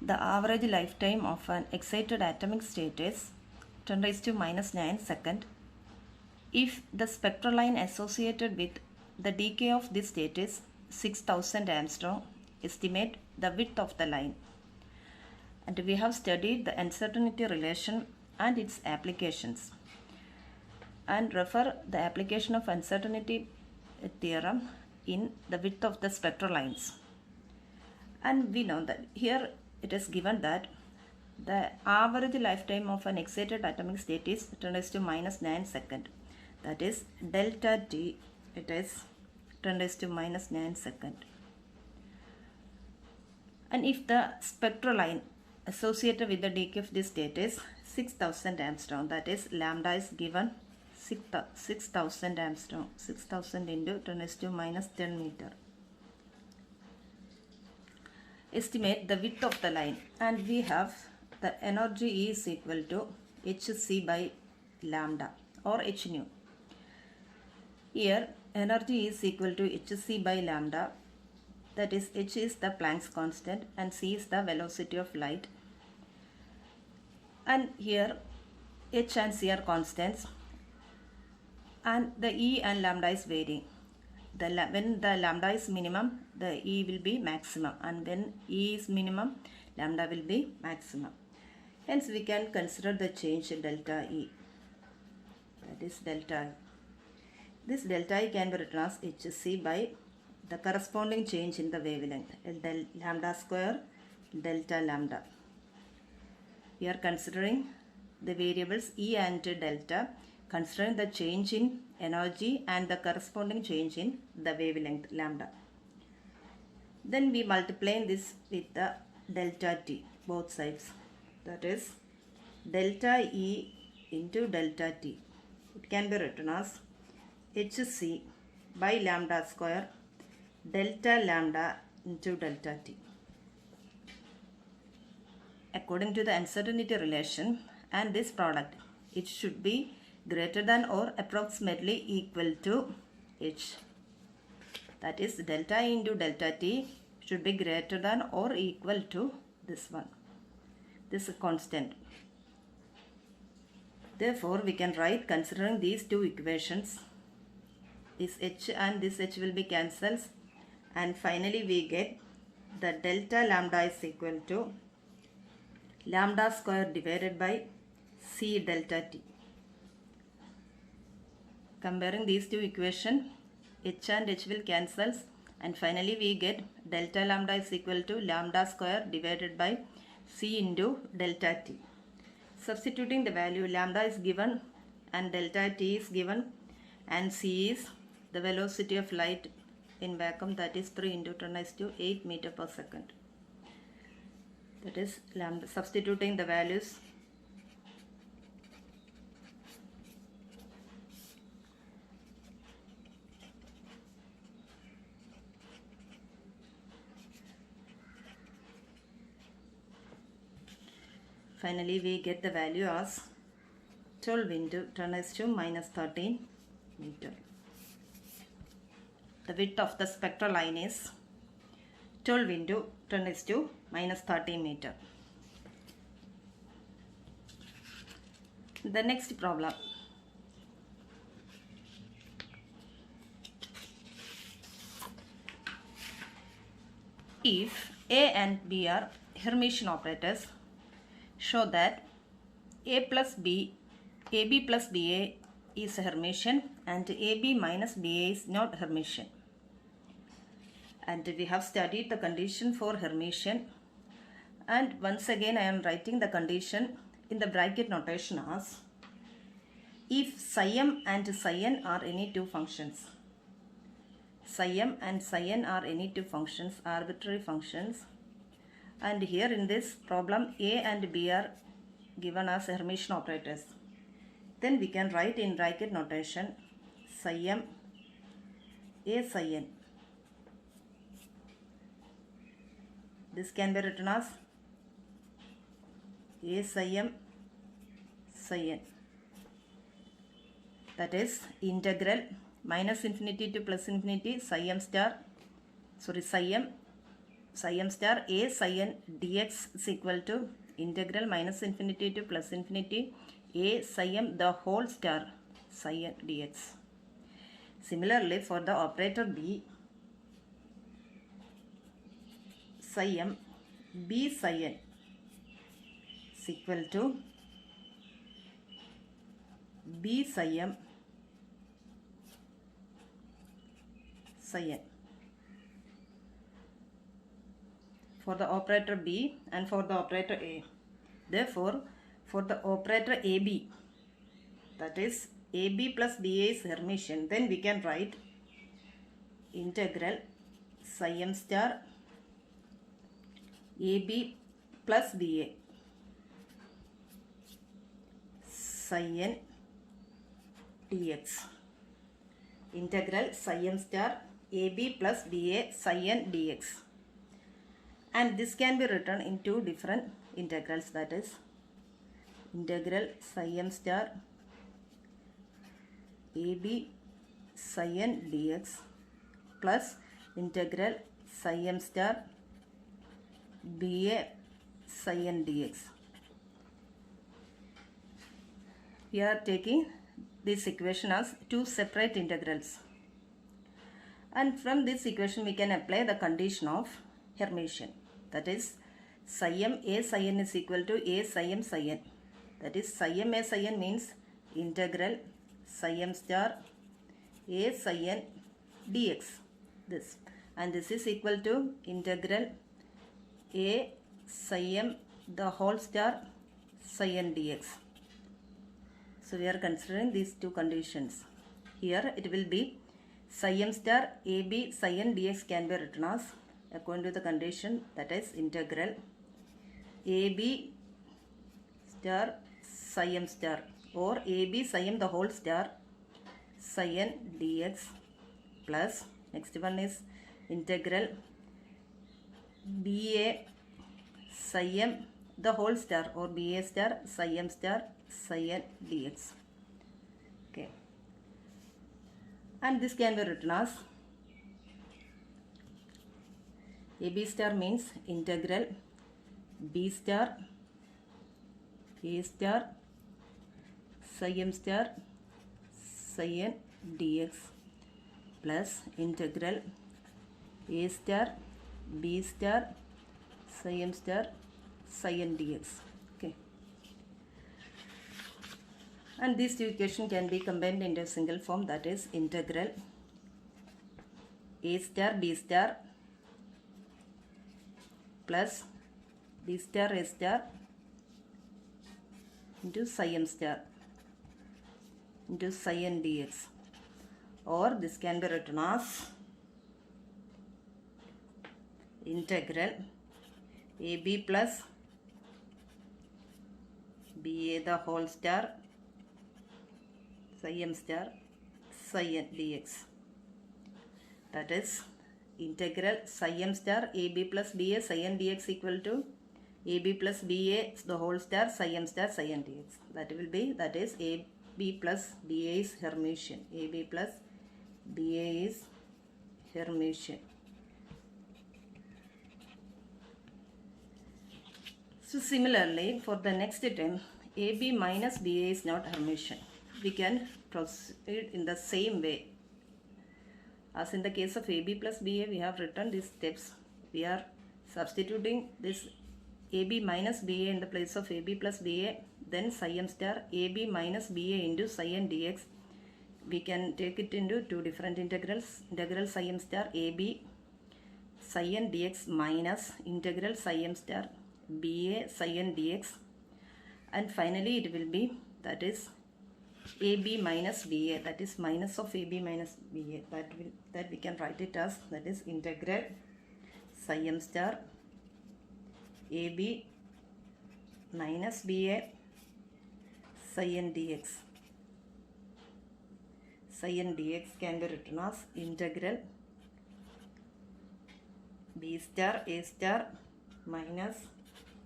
The average lifetime of an excited atomic state is 10 raised to minus 9 second. If the spectral line associated with the decay of this state is 6000 Armstrong, estimate the width of the line. And we have studied the uncertainty relation and its applications. And refer the application of uncertainty theorem in the width of the spectral lines. And we know that here it is given that the average lifetime of an excited atomic state is 10 raised to minus 9 second. That is delta T, it is 10 raised to minus 9 second. And if the spectral line associated with the decay of this state is 6000 Armstrong, that is lambda is given 6000 Armstrong, 6000 into 10 raised to minus 10 meter. Estimate the width of the line, and we have the energy is equal to hc by lambda or h nu. Here energy is equal to hc by lambda, that is h is the Planck's constant and c is the velocity of light, and here h and c are constants and the e and lambda is varying. When the lambda is minimum, the e will be maximum, and when e is minimum, lambda will be maximum. Hence we can consider the change delta E, that is delta I. This delta I can be written as hc by the corresponding change in the wavelength, lambda square delta lambda. We are considering the variables E and delta, considering the change in energy and the corresponding change in the wavelength lambda. Then we multiply this with the delta T, both sides. That is delta E into delta T. It can be written as hc by lambda square delta lambda into delta T. According to the uncertainty relation and this product, it should be greater than or approximately equal to h. That is delta into delta T should be greater than or equal to this one. This is constant. Therefore, we can write, considering these two equations, this h and this h will be cancelled, and finally we get the delta lambda is equal to lambda square divided by c delta T. Comparing these two equations, h and h will cancel, and finally we get delta lambda is equal to lambda square divided by c into delta T. Substituting the value, lambda is given and delta T is given, and c is the velocity of light in vacuum, that is 3 into 10 raised to 8 meter per second. That is lambda. Substituting the values, finally we get the value as 12 into 10 raised to minus 13 meter. The width of the spectral line is 12 into 10 raised to minus 13 meter. The next problem. If A and B are Hermitian operators, show that AB plus BA is Hermitian and AB minus BA is not Hermitian. And we have studied the condition for Hermitian, and once again I am writing the condition in the bracket notation as if psi m and psi n are any two functions. Psi m and psi n are any two functions, arbitrary functions, and here in this problem A and B are given as Hermitian operators. Then we can write in bracket notation psi m A psi n. This can be written as A psi m psi n. That is integral minus infinity to plus infinity psi m psi m star a psi n dx is equal to integral minus infinity to plus infinity a psi m the whole star psi n dx. Similarly, for the operator b, psi m b psi n is equal to b psi m psi n for the operator b and for the operator a. Therefore, for the operator ab, that is ab plus ba is Hermitian, then we can write integral psi m star ab plus ba psi n dx. Integral psi m star ab plus ba psi n dx. And this can be written in two different integrals, that is integral psi m star ab psi n dx plus integral psi m star ba psi n dx. We are taking this equation as two separate integrals, and from this equation we can apply the condition of Hermitian, that is psi m a psi n is equal to a psi m psi n. That is psi m a psi n means integral psi m star a psi n dx, this, and this is equal to integral a psi m the whole star psi n dx. So we are considering these two conditions. Here it will be psi m star ab psi n dx can be written as, according to the condition, that is integral ab star psi m star or ab psi m the whole star psi n dx plus, next one is integral ba psi m the whole star or ba star psi m star psi n dx. Okay, and this can be written as ab star means integral b star a star psi m star psi n dx plus integral a star b star psi m star psi n dx. Okay, and these two equations can be combined into a single form, that is integral a star b star plus b star a star into psi m star into psi n dx, or this can be written as integral ab plus ba the whole star psi m star psi n dx. That is integral psi m star ab plus ba psi n dx equal to ab plus ba the whole star psi m star psi n dx. That will be, that is ab plus ba is Hermitian. ab plus ba is Hermitian. So similarly, for the next term, ab minus ba is not Hermitian. We can proceed in the same way. As in the case of ab plus ba, we have written these steps. We are substituting this ab minus ba in the place of ab plus ba, then psi m star ab minus ba into psi n dx. We can take it into two different integrals. Integral psi m star ab psi n dx minus integral psi m star ba psi n dx, and finally it will be, that is ab minus ba, that is minus of ab minus ba, that we can write it as, that is integral psi m star ab minus ba psi n dx. Psi n dx can be written as integral b star a star minus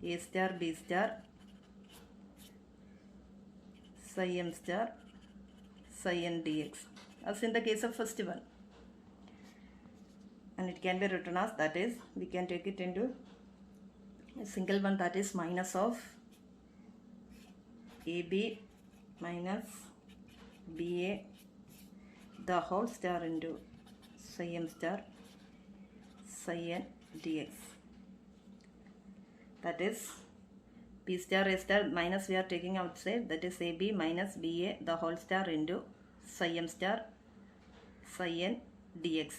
a star b star psi m star psi n dx, as in the case of first one. and it can be written as, that is, we can take it into a single one, that is minus of AB minus BA the whole star into psi m star psi n dx. That is B star A star minus we are taking outside, that is AB minus BA the whole star into psi m star psi n dx.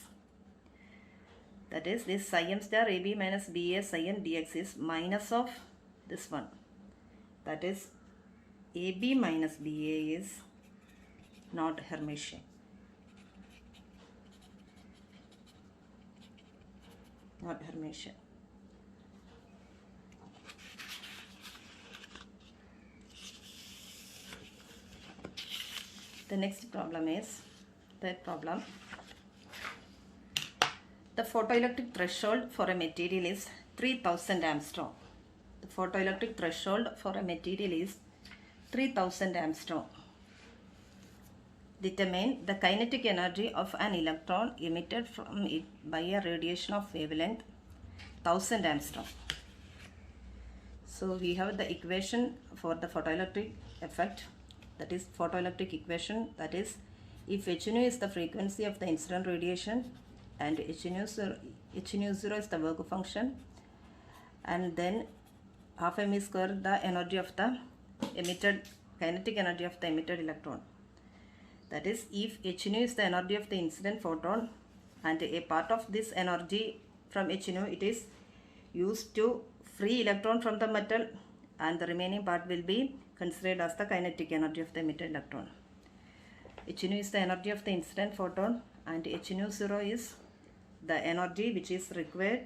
That is, this psi m star AB minus BA psi n dx is minus of this one. That is, AB minus BA is not Hermitian. Not Hermitian. The next problem is, third problem. The photoelectric threshold for a material is 3000 Armstrong. The photoelectric threshold for a material is 3000 Armstrong. Determine the kinetic energy of an electron emitted from it by a radiation of wavelength 1000 Armstrong. So we have the equation for the photoelectric effect, that is photoelectric equation, that is, if h nu is the frequency of the incident radiation and h nu 0 is the work function, and then half m square the energy of the emitted, kinetic energy of the emitted electron. That is, if h nu is the energy of the incident photon and a part of this energy from h nu it is used to free electron from the metal, and the remaining part will be considered as the kinetic energy of the emitted electron. H nu is the energy of the incident photon and h nu 0 is the energy which is required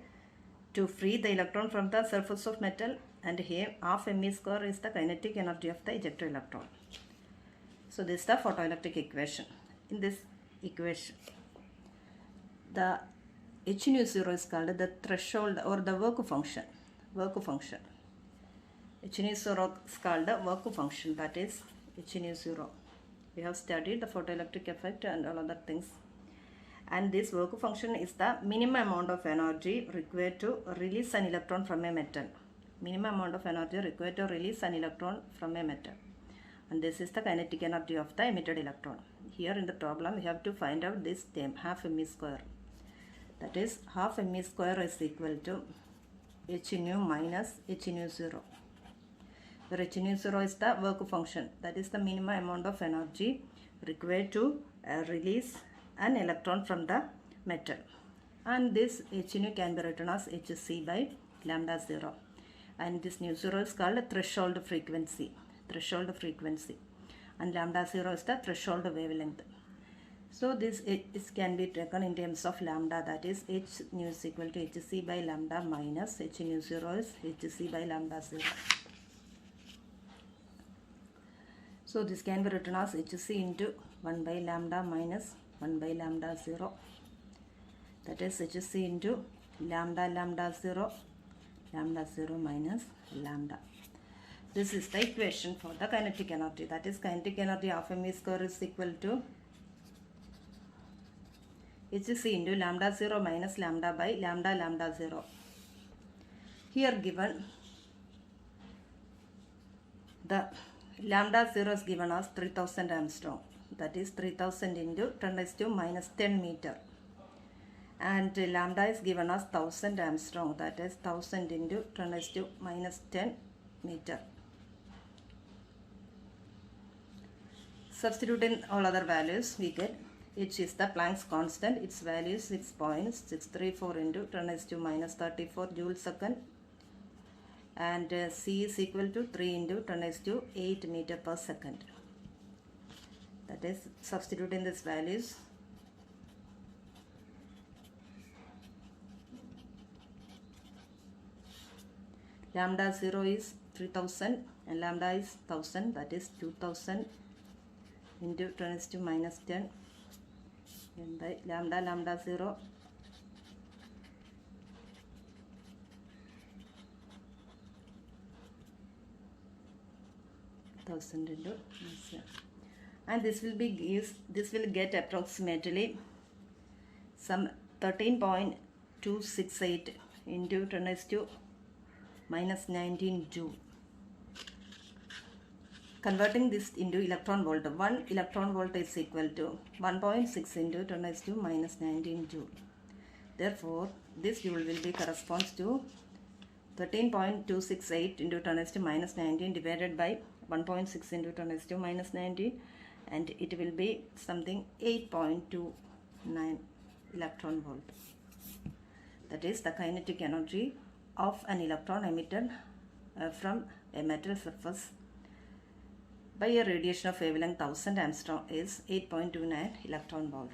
to free the electron from the surface of metal, and here half m square is the kinetic energy of the ejector electron. So this is the photoelectric equation. In this equation, the h nu 0 is called the threshold or the work function. H nu 0 is called the work function, that is h nu 0. We have studied the photoelectric effect and all other things. And this work function is the minimum amount of energy required to release an electron from a metal. Minimum amount of energy required to release an electron from a metal. And this is the kinetic energy of the emitted electron. Here in the problem we have to find out this term, half m square. That is, half m square is equal to h nu minus h nu 0. Where h nu 0 is the work function, that is the minimum amount of energy required to release an electron from the metal. And this h nu can be written as hc by lambda 0. And this nu 0 is called threshold frequency. And lambda 0 is the threshold wavelength. So this can be taken in terms of lambda, that is h nu is equal to hc by lambda minus h nu 0 is hc by lambda 0. So this can be written as hc into 1 by lambda minus 1 by lambda 0. That is hc into lambda 0 minus lambda. This is the equation for the kinetic energy. That is, kinetic energy of m square is equal to hc into lambda 0 minus lambda by lambda 0. Here given the lambda 0 is given as 3000 Armstrong. That is 3000 into 10 raised to minus 10 meter. And lambda is given as 1000 Armstrong. That is 1000 into 10 raised to minus 10 meter. Substitute in all other values, we get h is the Planck's constant. Its value is 6.634 into 10 raised to minus 34 joule second. And c is equal to 3 into 10 raised to 8 meter per second. That is, substitute in these values. Lambda 0 is 3000 and lambda is 1000, that is 2000 into 10 raised to minus 10 and by lambda 0 1000 into minus 10. And this will get approximately some 13.8 268 into 10 raised to minus 19 joule. Converting this into electron volt, 1 electron volt is equal to 1.6 into 10 raised to minus 19 joule. Therefore, this joule will be corresponds to 13.268 into 10 raised to minus 19 divided by 1.6 into 10 raised to minus 19, and it will be something 8.29 electron volt. That is the kinetic energy of an electron emitted from a metal surface by a radiation of wavelength 1000 angstrom is 8.29 electron volt.